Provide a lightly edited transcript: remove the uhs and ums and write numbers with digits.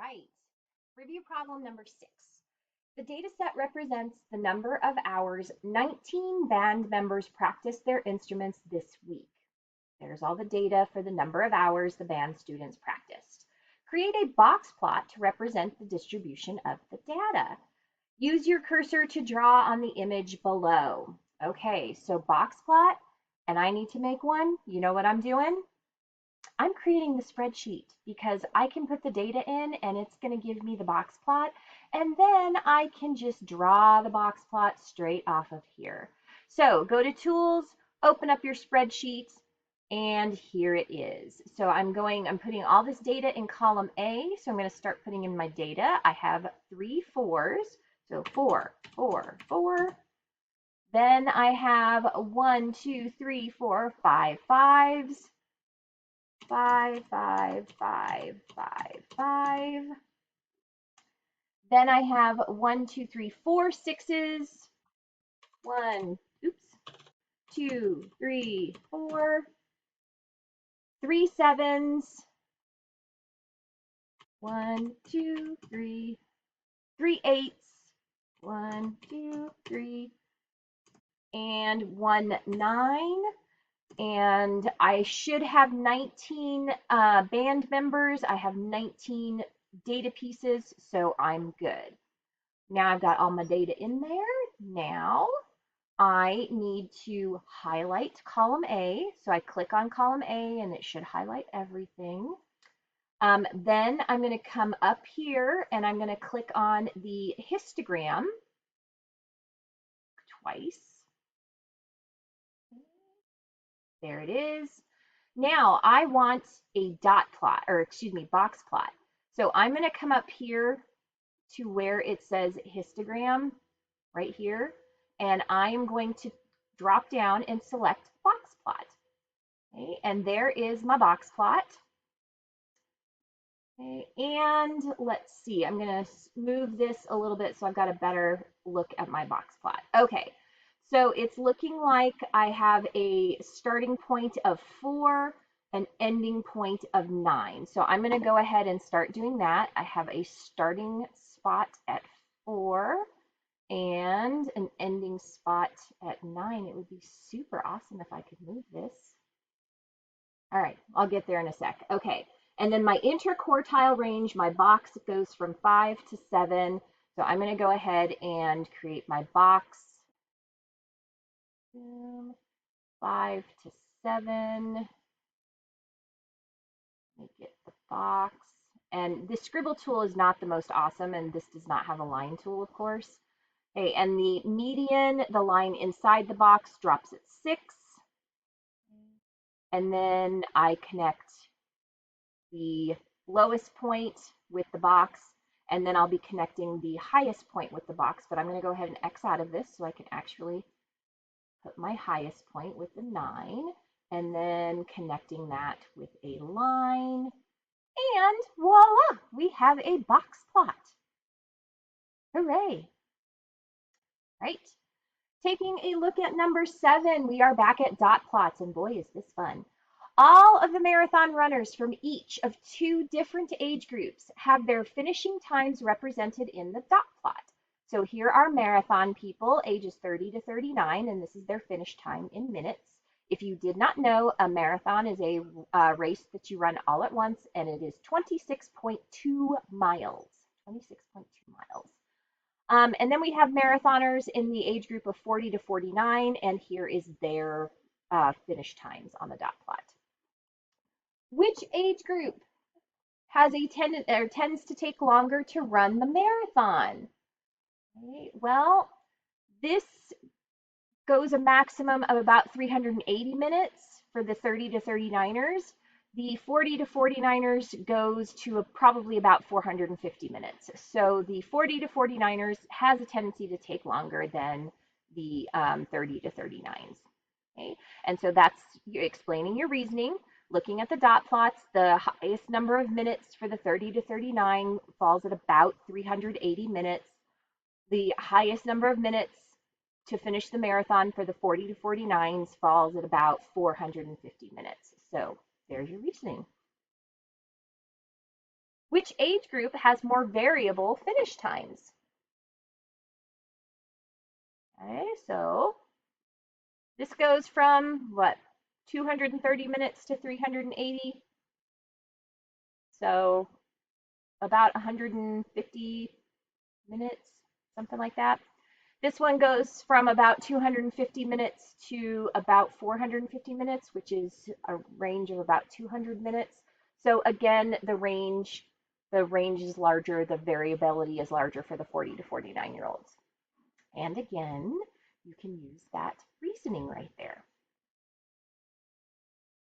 right. Review problem number 6. The data set represents the number of hours 19 band members practiced their instruments this week. There's all the data for the number of hours the band students practiced. Create a box plot to represent the distribution of the data. Use your cursor to draw on the image below. Okay, so box plot, and I need to make one. You know what I'm doing? I'm creating the spreadsheet because I can put the data in and it's going to give me the box plot. And then I can just draw the box plot straight off of here. So go to Tools, open up your spreadsheet, and here it is. So I'm putting all this data in column A. So I'm going to start putting in my data. I have 3 fours. So 4, 4, 4. Then I have 1, 2, 3, 4, 5 fives. 5, 5, 5, 5, 5. Then I have 1, 2, 3, 4 sixes. 1, oops, 2, 3, 4. 3 sevens. 1, 2, 3. 3 eights. 1, 2, 3. And 1 9. And I should have 19 band members. I have 19 data pieces, so I'm good. Now I've got all my data in there. Now I need to highlight column A. So I click on column A and it should highlight everything. Then I'm going to come up here and I'm going to click on the histogram twice. There it is. Now I want a dot plot, or excuse me, box plot. So I'm going to come up here to where it says histogram right here, and I am going to drop down and select box plot. Okay, and there is my box plot. Okay, and let's see, I'm going to move this a little bit so I've got a better look at my box plot. Okay, so it's looking like I have a starting point of 4, an ending point of 9. So I'm going to go ahead and start doing that. I have a starting spot at 4 and an ending spot at 9. It would be super awesome if I could move this. All right, I'll get there in a sec. Okay, and then my interquartile range, my box goes from 5 to 7. So I'm going to go ahead and create my box. 5 to 7. Let me get the box. And the scribble tool is not the most awesome, and this does not have a line tool, of course. Okay, and the median, the line inside the box, drops at 6. And then I connect the lowest point with the box, and then I'll be connecting the highest point with the box. But I'm going to go ahead and X out of this so I can actually put my highest point with the 9, and then connecting that with a line. And voila, we have a box plot. Hooray. Right. Taking a look at number 7, we are back at dot plots, and boy, is this fun. All of the marathon runners from each of 2 different age groups have their finishing times represented in the dot plot. So here are marathon people, ages 30 to 39, and this is their finish time in minutes. If you did not know, a marathon is a race that you run all at once, and it is 26.2 miles. 26.2 miles. And then we have marathoners in the age group of 40 to 49, and here is their finish times on the dot plot. Which age group has a tends to take longer to run the marathon? Okay, well, this goes a maximum of about 380 minutes for the 30 to 39ers. The 40 to 49ers goes to probably about 450 minutes. So the 40 to 49ers has a tendency to take longer than the 30 to 39s. Okay, and so that's explaining your reasoning. Looking at the dot plots, the highest number of minutes for the 30 to 39 falls at about 380 minutes. The highest number of minutes to finish the marathon for the 40 to 49s falls at about 450 minutes. So there's your reasoning. Which age group has more variable finish times? Okay, so this goes from what, 230 minutes to 380, so about 150 minutes, something like that. This one goes from about 250 minutes to about 450 minutes, which is a range of about 200 minutes. So again, the range is larger, the variability is larger for the 40 to 49-year-olds. And again, you can use that reasoning right there.